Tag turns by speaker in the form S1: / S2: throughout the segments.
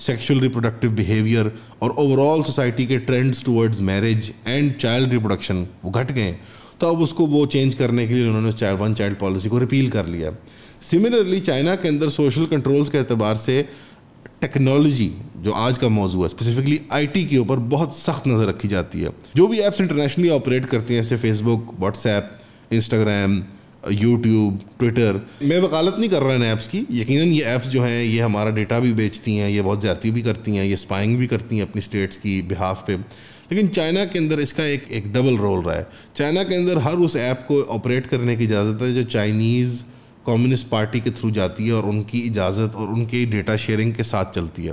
S1: Sexual reproductive behaviour اور over all society کے trends towards marriage and child reproduction وہ گھٹ گئے ہیں. تو اب اس کو وہ چینج کرنے کے لیے انہوں نے ون چائلڈ پالیسی کو ریپیل کر لیا. سملرلی چائنا کے اندر سوشل کنٹرولز کے اعتبار سے ٹیکنالوجی جو آج کا موضوع ہے اسپیسیفکلی آئی ٹی کے اوپر بہت سخت نظر رکھی جاتی ہے. جو بھی ایپس انٹرنیشنلی آپریٹ کرتی ہیں جیسے Facebook, WhatsApp, Instagram, YouTube, Twitter, میں وکالت نہیں کر رہا ان ایپس کی, یقیناً یہ ایپس جو ہیں یہ ہمارا ڈیٹا بھی بیچتی ہیں, یہ بہت زیادتی بھی کرتی ہیں, یہ اسپائنگ بھی کرتی ہیں اپنی اسٹیٹس کی بہاف پہ. لیکن چائنا کے اندر اس کا ایک ڈبل رول رہا ہے. چائنا کے اندر ہر اس ایپ کو آپریٹ کرنے کی اجازت ہے جو چائنیز کمیونسٹ پارٹی کے تھرو جاتی ہے اور ان کی اجازت اور ان کی ڈیٹا شیئرنگ کے ساتھ چلتی ہے.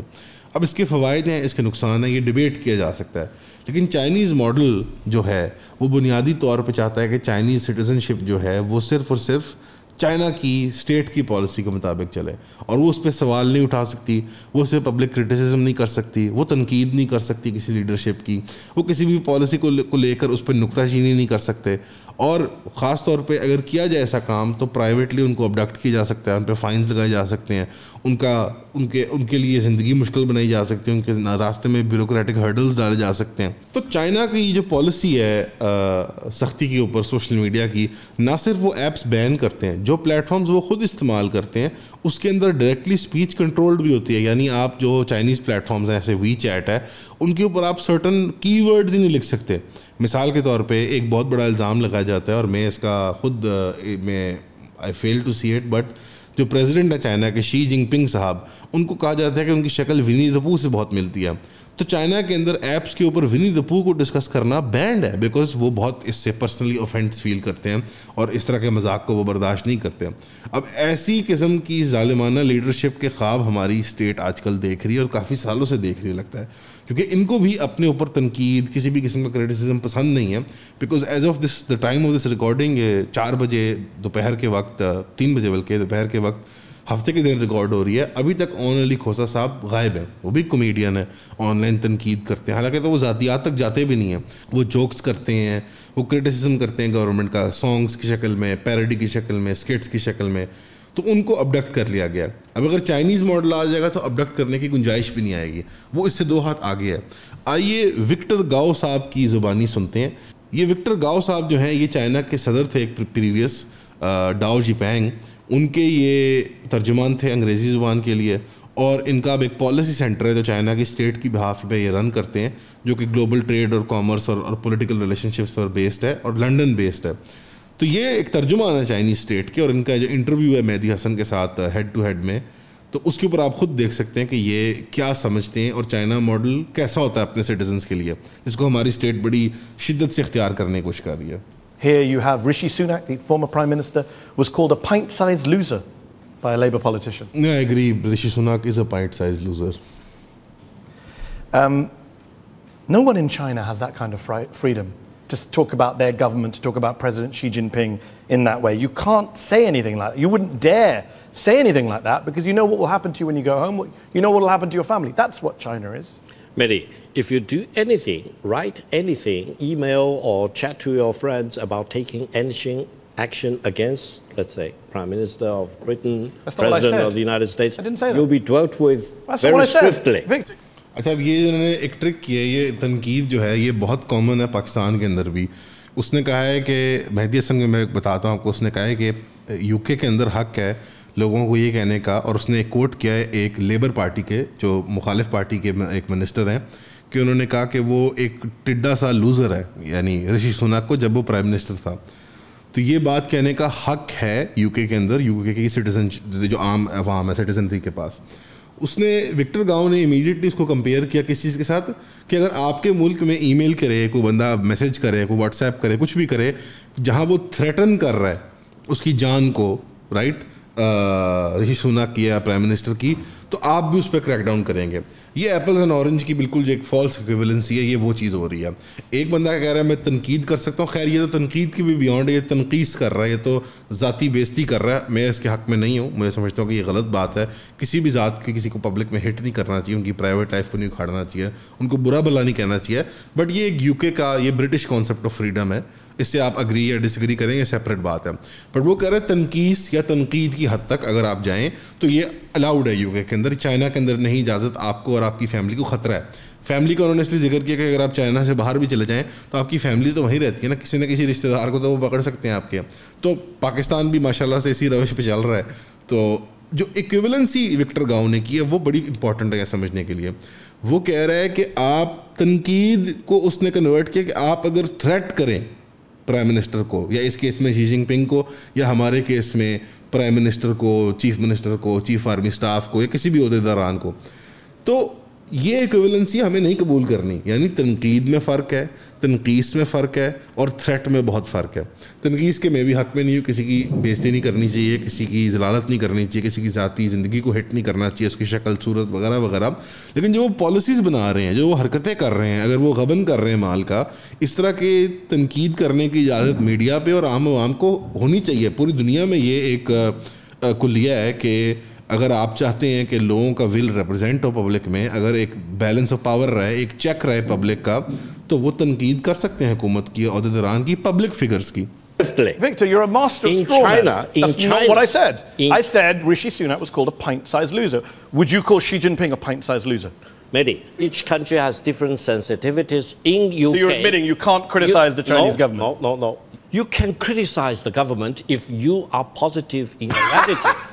S1: اب اس کے فوائد ہیں, اس کے نقصان ہیں, یہ ڈیبیٹ کیا جا سکتا ہے. لیکن چائنیز ماڈل جو ہے وہ بنیادی طور پہ چاہتا ہے کہ چائنیز سٹیزن شپ جو ہے وہ صرف اور صرف چائنا کی اسٹیٹ کی پالیسی کے مطابق چلے, اور وہ اس پہ سوال نہیں اٹھا سکتی, وہ اس پہ پبلک کرٹیسزم نہیں کر سکتی, وہ تنقید نہیں کر سکتی کسی لیڈرشپ کی, وہ کسی بھی پالیسی کو لے کر اس پہ نکتہ چینی نہیں کر سکتے. اور خاص طور پہ اگر کیا جائے ایسا کام تو پرائیویٹلی ان کو ابڈکٹ کیا جا سکتا ہے, ان پہ فائنز لگائے جا سکتے ہیں, ان کے لیے زندگی مشکل بنائی جا سکتی ہے, ان کے راستے میں بیوروکریٹک ہرڈلز ڈالے جا سکتے ہیں. تو چائنا کی جو پالیسی ہے سختی کے اوپر سوشل میڈیا کی, نہ صرف وہ ایپس بین کرتے ہیں, جو پلیٹ فارمز وہ خود استعمال کرتے ہیں اس کے اندر ڈائریکٹلی اسپیچ کنٹرولڈ بھی ہوتی ہے. یعنی آپ جو چائنیز پلیٹ فارمز ہیں جیسے وی چیٹ ہے, ان کے اوپر آپ سرٹن کی ورڈز ہی نہیں لکھ سکتے. مثال کے طور پہ ایک بہت بڑا الزام لگایا جاتا ہے, اور میں اس کا خود آئی فیل ٹو سی اٹ, بٹ جو پریزیڈنٹ ہے چائنا کے شی جن پنگ صاحب, ان کو کہا جاتا ہے کہ ان کی شکل ونی دی پوہ سے بہت ملتی ہے. تو چائنا کے اندر ایپس کے اوپر ونی دی پوہ کو ڈسکس کرنا بینڈ ہے, بیکاز وہ بہت اس سے پرسنلی اوفینس فیل کرتے ہیں اور اس طرح کے مذاق کو وہ برداشت نہیں کرتے. اب ایسی قسم کی ظالمانہ لیڈرشپ کے خواب ہماری اسٹیٹ آج کل دیکھ رہی ہے, اور کافی سالوں سے دیکھ رہی لگتا ہے, کیونکہ ان کو بھی اپنے اوپر تنقید, کسی بھی قسم کا کریٹیسزم پسند نہیں ہے. Because as of the time of this recording 4 بجے دوپہر کے وقت, 3 بجے بلکہ دوپہر کے وقت ہفتے کے دن ریکارڈ ہو رہی ہے, ابھی تک اون علی کھوسہ صاحب غائب ہیں. وہ بھی کمیڈین ہیں, آن لائن تنقید کرتے ہیں, حالانکہ تو وہ ذاتیات تک جاتے بھی نہیں ہیں. وہ جوکس کرتے ہیں, وہ کرٹیسزم کرتے ہیں گورنمنٹ کا, سانگس کی شکل میں, پیروڈی کی شکل میں, اسکٹس کی شکل میں. تو ان کو ابڈکٹ کر لیا گیا. اب اگر چائنیز ماڈل آ جائے گا تو ابڈکٹ کرنے کی گنجائش بھی نہیں آئے گی, وہ اس سے 2 ہاتھ آگے ہے. آئیے وکٹر گاؤ صاحب کی زبانی سنتے ہیں. یہ وکٹر گاؤ صاحب جو ہیں یہ چائنا کے صدر تھے ایک پریویس, ڈاؤ جی پینگ, ان کے یہ ترجمان تھے انگریزی زبان کے لیے. اور ان کا اب ایک پالیسی سینٹر ہے جو چائنا کی اسٹیٹ کی بہاف پہ یہ رن کرتے ہیں, جو کہ گلوبل ٹریڈ اور کامرس اور پولیٹیکل ریلیشن شپس پر بیسڈ ہے اور لنڈن بیسڈ ہے. تو یہ ایک ترجمان ہے چائنیز اسٹیٹ کے, اور ان کا جو انٹرویو ہے مہدی حسن کے ساتھ ہیڈ ٹو ہیڈ میں, تو اس کے اوپر آپ خود دیکھ سکتے ہیں کہ یہ کیا سمجھتے ہیں اور چائنا ماڈل کیسا ہوتا ہے اپنے سٹیزنس کے لیے, جس کو ہماری اسٹیٹ بڑی شدت سے اختیار کرنے کی کوشش کر رہی ہے.
S2: Here you have Rishi Sunak, the former Prime Minister, was called a pint-sized loser by a Labour politician.
S1: No, I agree. Rishi Sunak is a pint-sized loser.
S2: No one in China has that kind of freedom to talk about their government, to talk about President Xi Jinping in that way. You can't say anything like that. You wouldn't dare say anything like that because you know what will happen to you when you go home. You know what will happen to your family. That's what China is.
S3: Mehdi, if you do anything, write anything, email or chat to your friends about taking anything action against, let's say, Prime Minister of Britain, President of the United States,
S2: I didn't say that.
S3: You'll be dealt with
S2: That's
S3: very
S2: what I said.
S3: swiftly.
S1: اچھا, اب یہ جو انہوں نے ایک truck کی ہے, یہ تنقید جو ہے یہ بہت کامن ہے پاکستان کے اندر بھی. اس نے کہا ہے کہ مہدی حسن میں بتاتا ہوں آپ کو, اس نے کہا ہے کہ یو کے اندر حق ہے لوگوں کو یہ کہنے کا, اور اس نے ایک کوٹ کیا ہے ایک لیبر پارٹی کے جو مخالف پارٹی کے ایک منسٹر ہیں, کہ انہوں نے کہا کہ وہ ایک ٹڈا سا لوزر ہے, یعنی رشی سوناک کو, جب وہ پرائم منسٹر تھا. تو یہ بات کہنے کا حق ہے یو کے اندر, یو کے کی سٹیزن جو عام عوام ہے سٹیزنری کے پاس. اس نے وکٹر گاؤں نے امیڈیٹلی اس کو کمپیئر کیا کس چیز کے ساتھ, کہ اگر آپ کے ملک میں ای میل کرے کوئی بندہ, میسج کرے کوئی, واٹس ایپ کرے, کچھ بھی کرے جہاں وہ تھریٹن کر رہا ہے اس کی جان کو, رائٹ, رشی سوناک کی یا پرائم منسٹر کی, تو آپ بھی اس پہ کریک ڈاؤن کریں گے. یہ ایپلز اینڈ اورنج کی بالکل جو ایک فالس ایکویویلنسی ہے, یہ وہ چیز ہو رہی ہے. ایک بندہ کہہ رہا ہے میں تنقید کر سکتا ہوں, خیر یہ تو تنقید کی بھی بیانڈ ہے, یہ تنقید کر رہا ہے, یہ تو ذاتی بےزتی کر رہا ہے. میں اس کے حق میں نہیں ہوں, میں سمجھتا ہوں کہ یہ غلط بات ہے. کسی بھی ذات کی کسی کو پبلک میں ہٹ نہیں کرنا چاہیے, ان کی پرائیویٹ لائف کو نہیں اکھاڑنا چاہیے, ان کو برا بھلا نہیں کہنا چاہیے. بٹ یہ ایک UK کا یہ برٹش کانسیپٹ آف فریڈم ہے, اس سے آپ اگری یا ڈس ایگری کریں, یہ سیپریٹ بات ہے. بٹ وہ کہہ رہے ہیں تنقید یا تنقید کی حد تک اگر آپ جائیں تو یہ الاؤڈ ہے UK کے اندر. چائنا کے اندر نہیں اجازت, آپ کو اور آپ کی فیملی کو خطرہ ہے. فیملی کا انہوں نے اس لیے ذکر کیا کہ اگر آپ چائنا سے باہر بھی چلے جائیں تو آپ کی فیملی تو وہیں رہتی ہے نا, کسی نہ کسی رشتہ دار کو تو وہ پکڑ سکتے ہیں آپ کے. تو پاکستان بھی ماشاءاللہ سے اسی روش پہ چل رہا ہے. تو جو ایکویولنسی وکٹر گاؤں نے کی ہے وہ بڑی امپورٹنٹ ہے سمجھنے کے لیے. وہ کہہ رہا ہے کہ آپ تنقید کو اس نے کنورٹ کیا کہ آپ اگر تھریٹ کریں پرائم منسٹر کو, یا اس کیس میں شی جن پنگ کو, یا ہمارے کیس میں پرائم منسٹر کو, چیف منسٹر کو, چیف آرمی سٹاف کو, یا کسی بھی عہدیداران کو, تو یہ ایکویولنسی ہمیں نہیں قبول کرنی. یعنی تنقید میں فرق ہے, تنقیص میں فرق ہے, اور تھریٹ میں بہت فرق ہے. تنقیص کے میں بھی حق میں نہیں ہوں, کسی کی بےزتی نہیں کرنی چاہیے, کسی کی ضلالت نہیں کرنی چاہیے, کسی کی ذاتی زندگی کو ہٹ نہیں کرنا چاہیے, اس کی شکل صورت وغیرہ وغیرہ. لیکن جو وہ پالیسیز بنا رہے ہیں, جو وہ حرکتیں کر رہے ہیں, اگر وہ غبن کر رہے ہیں مال کا, اس طرح کے تنقید کرنے کی اجازت میڈیا پہ اور عام عوام کو ہونی چاہیے. پوری دنیا میں یہ ایک کلیہ ہے کہ اگر آپ چاہتے ہیں کہ لوگوں کا ول ریپرزینٹ ہو پبلک میں, اگر ایک بیلنس آف پاور رہے, ایک چیک رہے پبلک کا, تو وہ تنقید کر سکتے ہیں حکومت کی, عہدیداران کی, پبلک فگرز کی.
S2: Victor, you're a master of straw men. That's not what I said. I said Rishi Sunak was called a pint-sized loser. Would you call Xi Jinping a pint-sized loser?
S3: Mehdi, each country has different sensitivities. In UK...
S2: So you're admitting you can't criticize the Chinese government?
S3: No. You can criticize the government if you are positive in your attitude.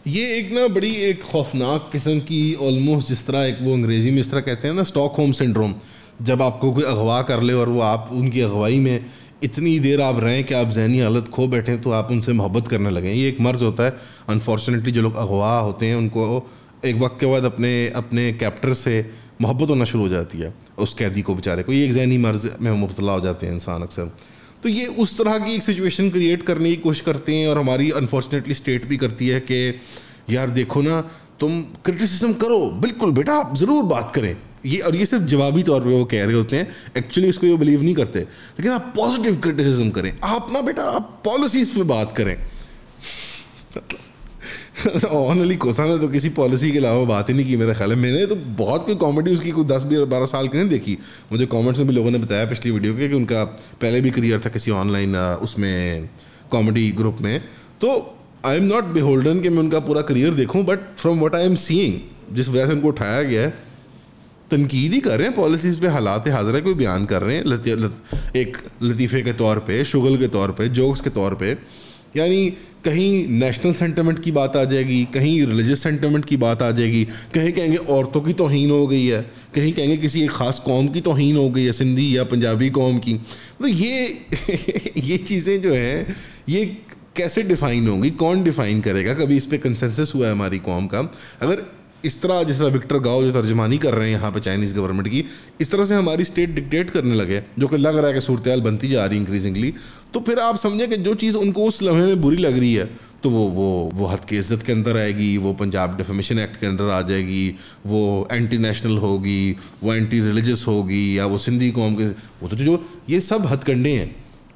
S1: یہ ایک نا بڑی ایک خوفناک قسم کی almost جس طرح ایک وہ انگریزی میں اس طرح کہتے ہیں نا اسٹاک ہوم سنڈروم, جب آپ کو کوئی اغوا کر لے اور وہ آپ ان کی اغوائی میں اتنی دیر آپ رہیں کہ آپ ذہنی حالت کھو بیٹھیں تو آپ ان سے محبت کرنے لگیں. یہ ایک مرض ہوتا ہے. انفارچونیٹلی جو لوگ اغوا ہوتے ہیں ان کو ایک وقت کے بعد اپنے کیپٹر سے محبت ہونا شروع ہو جاتی ہے, اس قیدی کو بیچارے کو. یہ ایک ذہنی مرض میں مبتلا ہو جاتے ہیں انسان اکثر. تو یہ اس طرح کی ایک سچویشن کریٹ کرنے کی کوشش کرتے ہیں, اور ہماری انفارچونیٹلی اسٹیٹ بھی کرتی ہے کہ یار دیکھو نا تم کرٹیسزم کرو, بالکل بیٹا آپ ضرور بات کریں. اور یہ صرف جوابی طور پہ وہ کہہ رہے ہوتے ہیں, ایکچولی اس کو یہ بلیو نہیں کرتے, لیکن آپ پازیٹیو کرٹیسزم کریں, آپ نا بیٹا آپ پالیسیز پہ بات کریں. آنلی کوسا نے تو کسی پالیسی کے علاوہ بات ہی نہیں کی میرا خیال ہے. میں نے تو بہت کوئی کامیڈی اس کی کوئی 10-12 سال کی نہیں دیکھی. مجھے کامنٹس میں بھی لوگوں نے بتایا پچھلی ویڈیو کے کہ ان کا پہلے بھی کریئر تھا کسی آن لائن اس میں کامیڈی گروپ میں. تو آئی ایم ناٹ بیہولڈن کہ میں ان کا پورا کریئر دیکھوں, but from what I am seeing, جس وجہ سے ان کو اٹھایا گیا ہے, تنقید ہی کر رہے ہیں پالیسیز پہ, حالات حاضرہ کوئی بیان کر رہے ہیں ایک لطیفے کے طور پہ, شغل کے طور پہ, جوکس کے طور پہ. یعنی کہیں نیشنل سینٹیمنٹ کی بات آ جائے گی, کہیں ریلیجس سینٹیمنٹ کی بات آ جائے گی, کہیں کہیں گے عورتوں کی توہین ہو گئی ہے, کہیں کہیں گے کسی ایک خاص قوم کی توہین ہو گئی ہے, سندھی یا پنجابی قوم کی. تو یہ چیزیں جو ہیں یہ کیسے ڈیفائن ہوں گی, کون ڈیفائن کرے گا؟ کبھی اس پہ کنسنسس ہوا ہے ہماری قوم کا؟ اگر اس طرح جس طرح وکٹر گاؤ جو ترجمانی کر رہے ہیں یہاں پہ چائنیز گورنمنٹ کی, اس طرح سے ہماری اسٹیٹ ڈکٹیٹ کرنے لگے, جو کہ لگ رہا ہے کہ صورتحال بنتی جا رہی ہے انکریزنگلی, تو پھر آپ سمجھیں کہ جو چیز ان کو اس لمحے میں بری لگ رہی ہے تو وہ حد کی عزت کے اندر آئے گی, وہ پنجاب ڈیفیمیشن ایکٹ کے اندر آ جائے گی, وہ اینٹی نیشنل ہوگی, وہ اینٹی ریلیجس ہوگی, یا وہ سندھی قوم کے, وہ تو جو یہ سب ہتھ کنڈے ہیں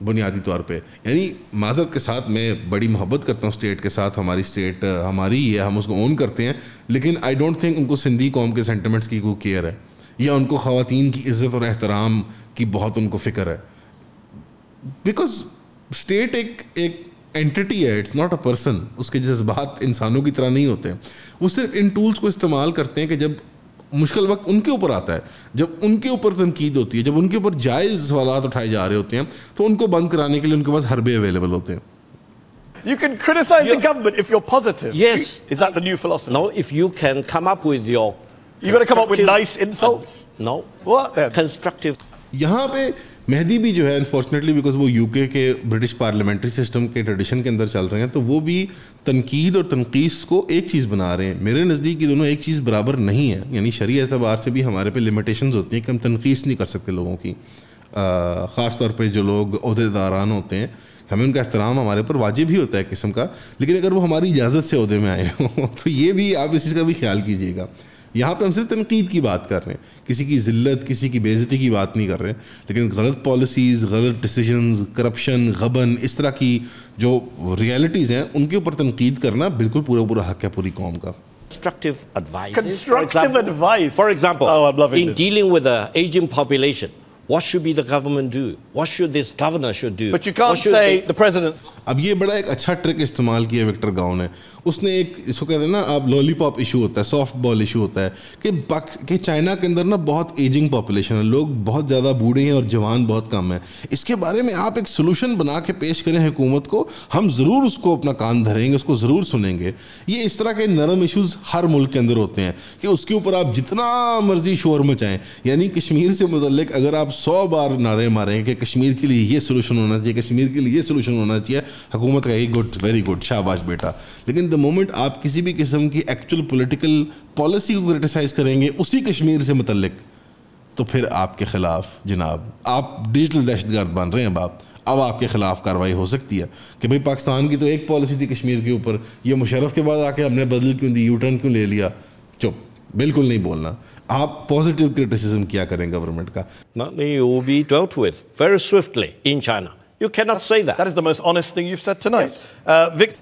S1: بنیادی طور پہ. یعنی معذرت کے ساتھ میں بڑی محبت کرتا ہوں اسٹیٹ کے ساتھ, ہماری اسٹیٹ ہماری ہی ہے, ہم اس کو اون کرتے ہیں, لیکن آئی ڈونٹ تھنک ان کو سندھی قوم کے سینٹیمنٹس کی کوئی کیئر ہے, یا ان کو خواتین کی عزت اور احترام کی بہت ان کو فکر ہے. بیکاز اسٹیٹ ایک اینٹی ہے, اٹس ناٹ اے پرسن. اس کے جذبات انسانوں کی طرح نہیں ہوتے ہیں. وہ صرف ان ٹولس کو استعمال کرتے ہیں کہ جب مشکل وقت ان کے اوپر آتا ہے, جب ان کے اوپر تنقید ہوتی ہے, جب ان کے اوپر جائز سوالات اٹھائے جا رہے ہوتے ہیں, تو ان کو بند کرانے کے لیے ان کے پاس حربے اویلیبل ہوتے ہیں.
S2: You can criticize the government if you're positive.
S3: Yes.
S2: Is that the new philosophy?
S3: No, if you can come up with your...
S2: You've got to come up with nice insults.
S3: No.
S2: What then?
S3: Constructive.
S1: یہاں پہ مہدی بھی جو ہے unfortunately because وہ UK کے British parliamentary system کے tradition کے اندر چل رہے ہیں, تو وہ بھی تنقید اور تنقیص کو ایک چیز بنا رہے ہیں. میرے نزدیک یہ دونوں ایک چیز برابر نہیں ہے. یعنی شرعی اعتبار سے بھی ہمارے پہ لمیٹیشنز ہوتی ہیں کہ ہم تنقیص نہیں کر سکتے لوگوں کی, خاص طور پہ جو لوگ عہدیداران ہوتے ہیں, ہمیں ان کا احترام ہمارے اوپر واجب ہی ہوتا ہے قسم کا, لیکن اگر وہ ہماری اجازت سے عہدے میں آئے ہوں تو یہ بھی آپ اس چیز کا بھی خیال کیجیے گا. یہاں پہ ہم صرف تنقید کی بات کر رہے ہیں, کسی کی ذلت, کسی کی بے عزتی کی بات نہیں کر رہے, لیکن غلط پالیسیز, غلط ڈیسیجنز, کرپشن, غبن, اس طرح کی جو ریالٹیز ہیں ان کے اوپر تنقید کرنا بالکل پورا حق ہے پوری قوم کا.
S3: Constructive advice.
S2: Constructive advice.
S3: For example,
S2: oh, I'm loving
S3: in
S2: this.
S3: dealing with the aging population, what should be the government do? What should this governor should do?
S2: But you can't say the president.
S1: اب یہ بڑا ایک اچھا truck استعمال کیا Victor گاؤں نے. اس نے ایک اس کو کہتے ہیں نا آپ لولی پاپ ایشو ہوتا ہے, سافٹ بال ایشو ہوتا ہے کہ چائنا کے اندر نا بہت ایجنگ پاپولیشن ہے, لوگ بہت زیادہ بوڑھے ہیں اور جوان بہت کم ہیں. اس کے بارے میں آپ ایک سولوشن بنا کے پیش کریں حکومت کو, ہم ضرور اس کو اپنا کان دھریں گے, اس کو ضرور سنیں گے. یہ اس طرح کے نرم ایشوز ہر ملک کے اندر ہوتے ہیں کہ اس کے اوپر آپ جتنا مرضی شور مچائیں. یعنی کشمیر سے متعلق اگر آپ 100 بار نعرے ماریں کہ کشمیر کے لیے یہ سولوشن ہونا چاہیے, کشمیر کے لیے یہ سولوشن ہونا چاہیے, حکومت کہے گی گڈ, ویری گڈ, شاباش بیٹا. لیکن دا مومنٹ آپ کسی بھی قسم کی ایکچوئل پولیٹیکل پالیسی کو کرٹیسائز کریں گے اسی کشمیر سے متعلق, تو پھر آپ کے خلاف جناب آپ ڈیجیٹل دہشت گرد بن رہے ہیں. اب آپ کے خلاف کارروائی ہو سکتی ہے کہ بھئی پاکستان کی تو ایک پالیسی تھی کشمیر کے اوپر, یہ مشرف کے بعد آ کے ہم نے بدل کیوں دی, یو ٹرن کیوں لے لیا. چپ, بالکل نہیں بولنا. آپ پازیٹیو کرٹیسزم کیا کریں گورنمنٹ کا.
S3: You will be dealt with very swiftly in China. You cannot say that.
S2: That is the most honest thing you've said tonight.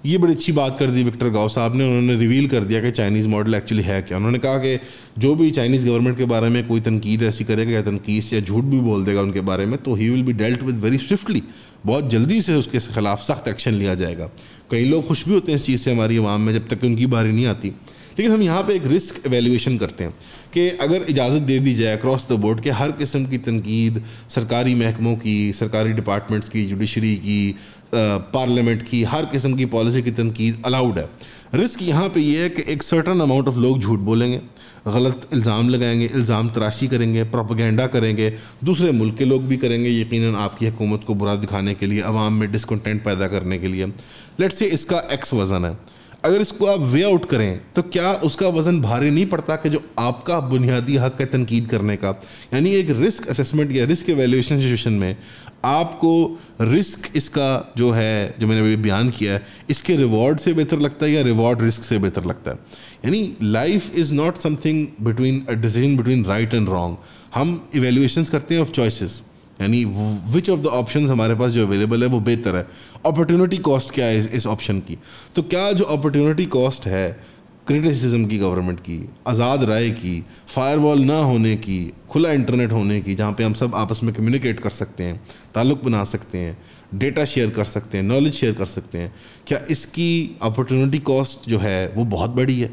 S1: یہ بڑی اچھی بات کر دی وکٹر گاؤ صاحب نے. انہوں نے ریویل کر دیا کہ چائنیز ماڈل ایکچولی ہے کیا. انہوں نے کہا کہ جو بھی چائنیز گورنمنٹ کے بارے میں کوئی تنقید ایسی کرے گا یا تنقید یا جھوٹ بھی بول دے گا ان کے بارے میں, تو he will be dealt with very swiftly. بہت جلدی سے اس کے خلاف سخت ایکشن لیا جائے گا. کئی لوگ خوش بھی ہوتے ہیں اس چیز سے ہماری عوام میں جب تک کہ ان کی باری نہیں آتی. لیکن ہم یہاں پہ ایک رسک ایویلیویشن کرتے ہیں کہ اگر اجازت دے دی جائے اکراس دا بورڈ کہ ہر قسم کی تنقید سرکاری محکموں کی, سرکاری ڈپارٹمنٹس کی, جوڈیشری کی, پارلیمنٹ کی, ہر قسم کی پالیسی کی تنقید الاؤڈ ہے. رسک یہاں پہ یہ ہے کہ ایک سرٹن اماؤنٹ آف لوگ جھوٹ بولیں گے, غلط الزام لگائیں گے, الزام تراشی کریں گے, پروپیگنڈا کریں گے, دوسرے ملک کے لوگ بھی کریں گے یقیناً آپ کی حکومت کو برا دکھانے کے لیے, عوام میں ڈسکنٹینٹ پیدا کرنے کے لیے. لیٹس سے اس کا ایکس وزن ہے. اگر اس کو آپ وے آؤٹ کریں تو کیا اس کا وزن بھاری نہیں پڑتا کہ جو آپ کا بنیادی حق ہے تنقید کرنے کا. یعنی ایک رسک اسیسمنٹ یا رسک ایویلیویشن سچویشن میں آپ کو رسک اس کا جو ہے, جو میں نے ابھی بیان کیا ہے, اس کے ریوارڈ سے بہتر لگتا ہے یا ریوارڈ رسک سے بہتر لگتا ہے. یعنی life is not some thing between a decision between right and wrong. ہم ایویلیویشنس کرتے ہیں آف چوائسیز, یعنی وچ آف دا آپشنز ہمارے پاس جو اویلیبل ہے وہ بہتر ہے. اپرچونٹی کاسٹ کیا ہے اس آپشن کی. تو کیا جو اپرچونٹی کاسٹ ہے کرٹیسزم کی, گورنمنٹ کی, آزاد رائے کی, فائر وال نہ ہونے کی, کھلا انٹرنیٹ ہونے کی, جہاں پہ ہم سب آپس میں کمیونیکیٹ کر سکتے ہیں, تعلق بنا سکتے ہیں, ڈیٹا شیئر کر سکتے ہیں, نالج شیئر کر سکتے ہیں, کیا اس کی اپرچونٹی کاسٹ جو ہے وہ بہت بڑی ہے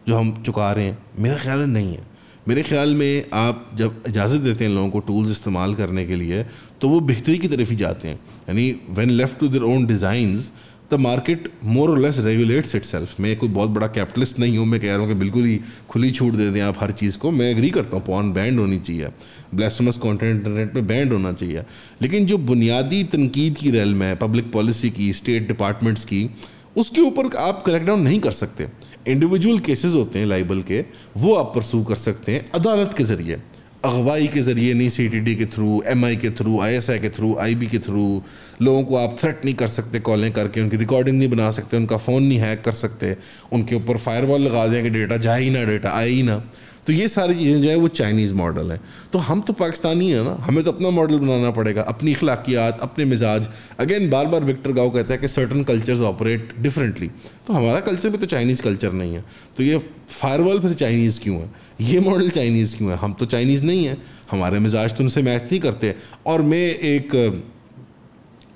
S1: جو ہم چکا رہے ہیں؟ میرا خیال نہیں ہے. میرے خیال میں آپ جب اجازت دیتے ہیں لوگوں کو ٹولز استعمال کرنے کے لیے تو وہ بہتری کی طرف ہی جاتے ہیں. یعنی when left to their own designs the market more or less regulates it self. میں کوئی بہت بڑا کیپٹلسٹ نہیں ہوں, میں کہہ رہا ہوں کہ بالکل ہی کھلی چھوٹ دے دیں آپ ہر چیز کو. میں ایگری کرتا ہوں پورن بینڈ ہونی چاہیے, بلیسفیمس کانٹینٹ انٹرنیٹ پہ بینڈ ہونا چاہیے, لیکن جو بنیادی تنقید کی ریلم ہے پبلک پالیسی کی, اسٹیٹ ڈپارٹمنٹس کی, اس کے اوپر آپ کریک ڈاؤن نہیں کر سکتے. انڈیویجول کیسز ہوتے ہیں لائبل کے, وہ آپ پرسو کر سکتے ہیں عدالت کے ذریعے, اغوائی کے ذریعے نہیں, سی ٹی ڈی کے تھرو, ایم آئی کے تھرو, آئی ایس آئی کے تھرو, آئی بی کے تھرو. لوگوں کو آپ تھریٹ نہیں کر سکتے کالیں کر کے, ان کی ریکارڈنگ نہیں بنا سکتے, ان کا فون نہیں ہیک کر سکتے, ان کے اوپر فائر وال لگا دیں کہ ڈیٹا جائے ہی نہ, ڈیٹا آئے ہی نہ. تو یہ ساری چیزیں جو ہے وہ چائنیز ماڈل ہیں. تو ہم تو پاکستانی ہیں نا, ہمیں تو اپنا ماڈل بنانا پڑے گا, اپنی اخلاقیات, اپنے مزاج. اگین بار بار وکٹر گاؤ کہتا ہے کہ سرٹن کلچرز آپریٹ ڈفرینٹلی. تو ہمارا کلچر بھی تو چائنیز کلچر نہیں ہے, تو یہ فائر وال پھر چائنیز کیوں ہے, یہ ماڈل چائنیز کیوں ہے؟ ہم تو چائنیز نہیں ہیں, ہمارے مزاج تو ان سے میچ نہیں کرتے. اور میں ایک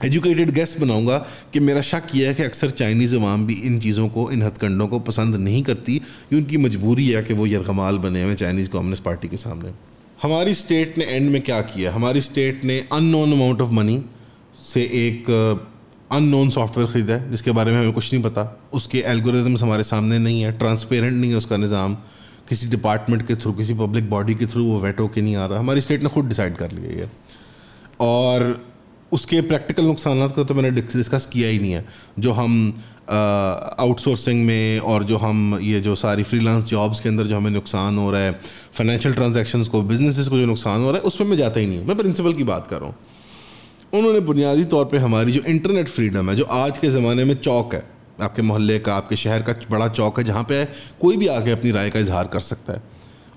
S1: ایجوکیٹڈ گیس بناؤں گا کہ میرا شک یہ ہے کہ اکثر چائنیز عوام بھی ان چیزوں کو, ان ہتھ کنڈوں کو پسند نہیں کرتی. یہ ان کی مجبوری ہے کہ وہ یرغمال بنے ہوئے چائنیز کمیونسٹ پارٹی کے سامنے. ہماری اسٹیٹ نے اینڈ میں کیا کیا؟ ہماری اسٹیٹ نے ان نون اماؤنٹ آف منی سے ایک ان نون سافٹ ویئر خریدا ہے جس کے بارے میں ہمیں کچھ نہیں پتا. اس کے الگوریزمس ہمارے سامنے نہیں ہے, ٹرانسپیرنٹ نہیں ہے اس کا نظام, کسی ڈپارٹمنٹ کے تھرو, کسی پبلک باڈی کے تھرو وہ ویٹو کے نہیں آ رہا. ہماری اسٹیٹ نے خود ڈیسائیڈ کر لیا یہ. اور اس کے پریکٹیکل نقصانات کو تو میں نے ڈسکس کیا ہی نہیں ہے. جو ہم آؤٹ سورسنگ میں اور جو ہم یہ جو ساری فری لانس جابس کے اندر جو ہمیں نقصان ہو رہا ہے, فائنینشیل ٹرانزیکشنس کو, بزنسز کو جو نقصان ہو رہا ہے, اس میں جاتا ہی نہیں ہوں. میں پرنسپل کی بات کر رہا ہوں. انہوں نے بنیادی طور پہ ہماری جو انٹرنیٹ فریڈم ہے, جو آج کے زمانے میں چوک ہے, آپ کے محلے کا, آپ کے شہر کا بڑا چوک ہے جہاں پہ کوئی بھی آ کے اپنی رائے کا اظہار کر سکتا ہے,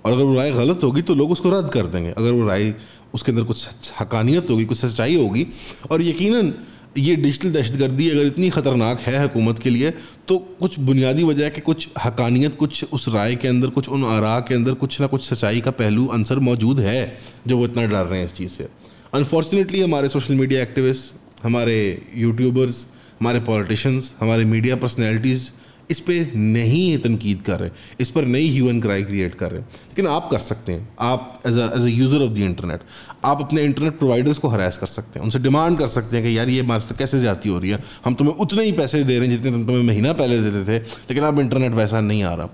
S1: اور اگر وہ رائے غلط ہوگی تو لوگ اس کو رد کر دیں گے. اگر وہ رائے اس کے اندر کچھ حقانیت ہوگی, کچھ سچائی ہوگی, اور یقیناً یہ ڈیجیٹل دہشت گردی اگر اتنی خطرناک ہے حکومت کے لیے, تو کچھ بنیادی وجہ ہے کہ کچھ حقانیت, کچھ اس رائے کے اندر, کچھ ان آراء کے اندر کچھ نہ کچھ سچائی کا پہلو عنصر موجود ہے جو وہ اتنا ڈر رہے ہیں اس چیز سے. انفارچونیٹلی ہمارے سوشل میڈیا ایکٹیوسٹ, ہمارے یوٹیوبرز, ہمارے پولیٹیشنز, ہمارے میڈیا پرسنالٹیز اس پہ نہیں تنقید کر رہے, اس پر نئی ہیو اینڈ کرائی کریٹ کر رہے ہیں. لیکن آپ کر سکتے ہیں, آپ as a user of the internet, آپ اپنے انٹرنیٹ پرووائڈرز کو ہراس کر سکتے ہیں, ان سے ڈیمانڈ کر سکتے ہیں کہ یار یہ ہمارے سے کیسے زیادتی ہو رہی ہے, ہم تمہیں اتنے ہی پیسے دے رہے ہیں جتنے تمہیں مہینہ پہلے دیتے تھے, لیکن اب انٹرنیٹ ویسا نہیں آ رہا.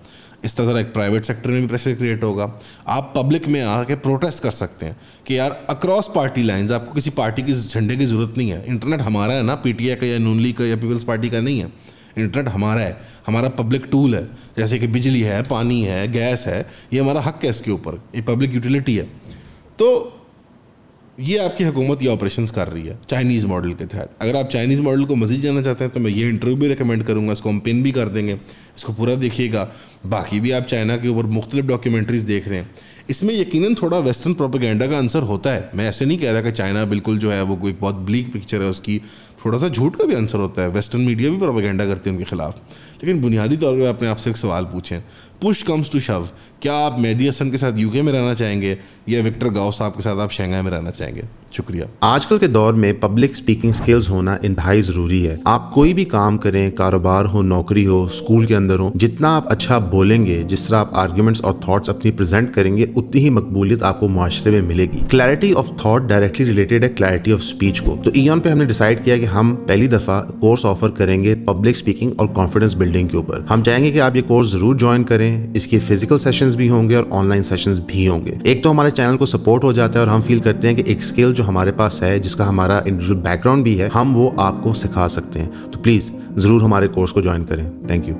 S1: اس طرح ایک پرائیویٹ سیکٹر میں بھی پریشر کریٹ ہوگا. آپ پبلک میں آ کے پروٹیسٹ کر سکتے ہیں کہ یار اکراس پارٹی لائنز, آپ کو کسی پارٹی کی جھنڈے کی ضرورت نہیں ہے, انٹرنیٹ ہمارا ہے نا, پی ٹی آئی کا یا نون لیگ کا یا پیپلز پارٹی کا نہیں ہے. انٹرنیٹ ہمارا ہے, ہمارا پبلک ٹول ہے, جیسے کہ بجلی ہے, پانی ہے, گیس ہے, یہ ہمارا حق ہے, اس کے اوپر یہ پبلک یوٹیلیٹی ہے. تو یہ آپ کی حکومت یہ آپریشنز کر رہی ہے چائنیز ماڈل کے تحت. اگر آپ چائنیز ماڈل کو مزید جاننا چاہتے ہیں تو میں یہ انٹرویو بھی ریکمینڈ کروں گا, اس کو ہم پن بھی کر دیں گے, اس کو پورا دیکھیے گا. باقی بھی آپ چائنا کے اوپر مختلف ڈاکیومنٹریز دیکھ رہے ہیں, اس میں یقیناً تھوڑا ویسٹرن پروپیگنڈا کا عنصر ہوتا ہے. میں ایسے نہیں کہہ رہا کہ چائنا بالکل جو ہے وہ کوئی بہت بلیک پکچر ہے اس کی, تھوڑا سا جھوٹ کا بھی عنصر ہوتا ہے. ویسٹرن میڈیا بھی پروپیگنڈا کرتے ہیں ان کے خلاف. لیکن بنیادی طور پہ اپنے آپ سے ایک سوال پوچھیں, پش کمز ٹو شو, کیا آپ مہدی حسن کے ساتھ UK میں رہنا چاہیں گے یا وکٹر گاؤ صاحب کے ساتھ آپ شنگھائی میں رہنا چاہیں گے؟ شکریہ.
S4: آج کل کے دور میں پبلک سپیکنگ سکلز ہونا انتہائی ضروری ہے. آپ کوئی بھی کام کریں, کاروبار ہو, نوکری ہو, اسکول کے اندر ہو, جتنا آپ اچھا بولیں گے, جس طرح آپ آرگیومنٹس اور تھاٹس اپنی پریزنٹ کریں گے, اتنی ہی مقبولیت آپ کو معاشرے میں ملے گی. Clarity of thought directly related ہے کلیئرٹی آف اسپیچ کو. تو ایون پہ ہم نے ڈیسائیڈ کیا کہ ہم پہلی دفعہ کورس آفر کریں گے پبلک سپیکنگ اور کانفیڈنس بلڈنگ کے اوپر. ہم چاہیں گے کہ آپ یہ کورس ضرور جوائن کریں. اس کے فزیکل سیشنز بھی ہوں گے اور آن لائن سیشنز بھی ہوں گے. ایک تو ہمارے چینل کو سپورٹ ہو جاتا ہے اور ہم فیل کرتے ہیں کہ ایک اسکل جو ہمارے پاس ہے, جس کا ہمارا انڈیویجول بیک گراؤنڈ بھی ہے, ہم وہ آپ کو سکھا سکتے ہیں. تو پلیز ضرور ہمارے کورس کو جوائن کریں. Thank you.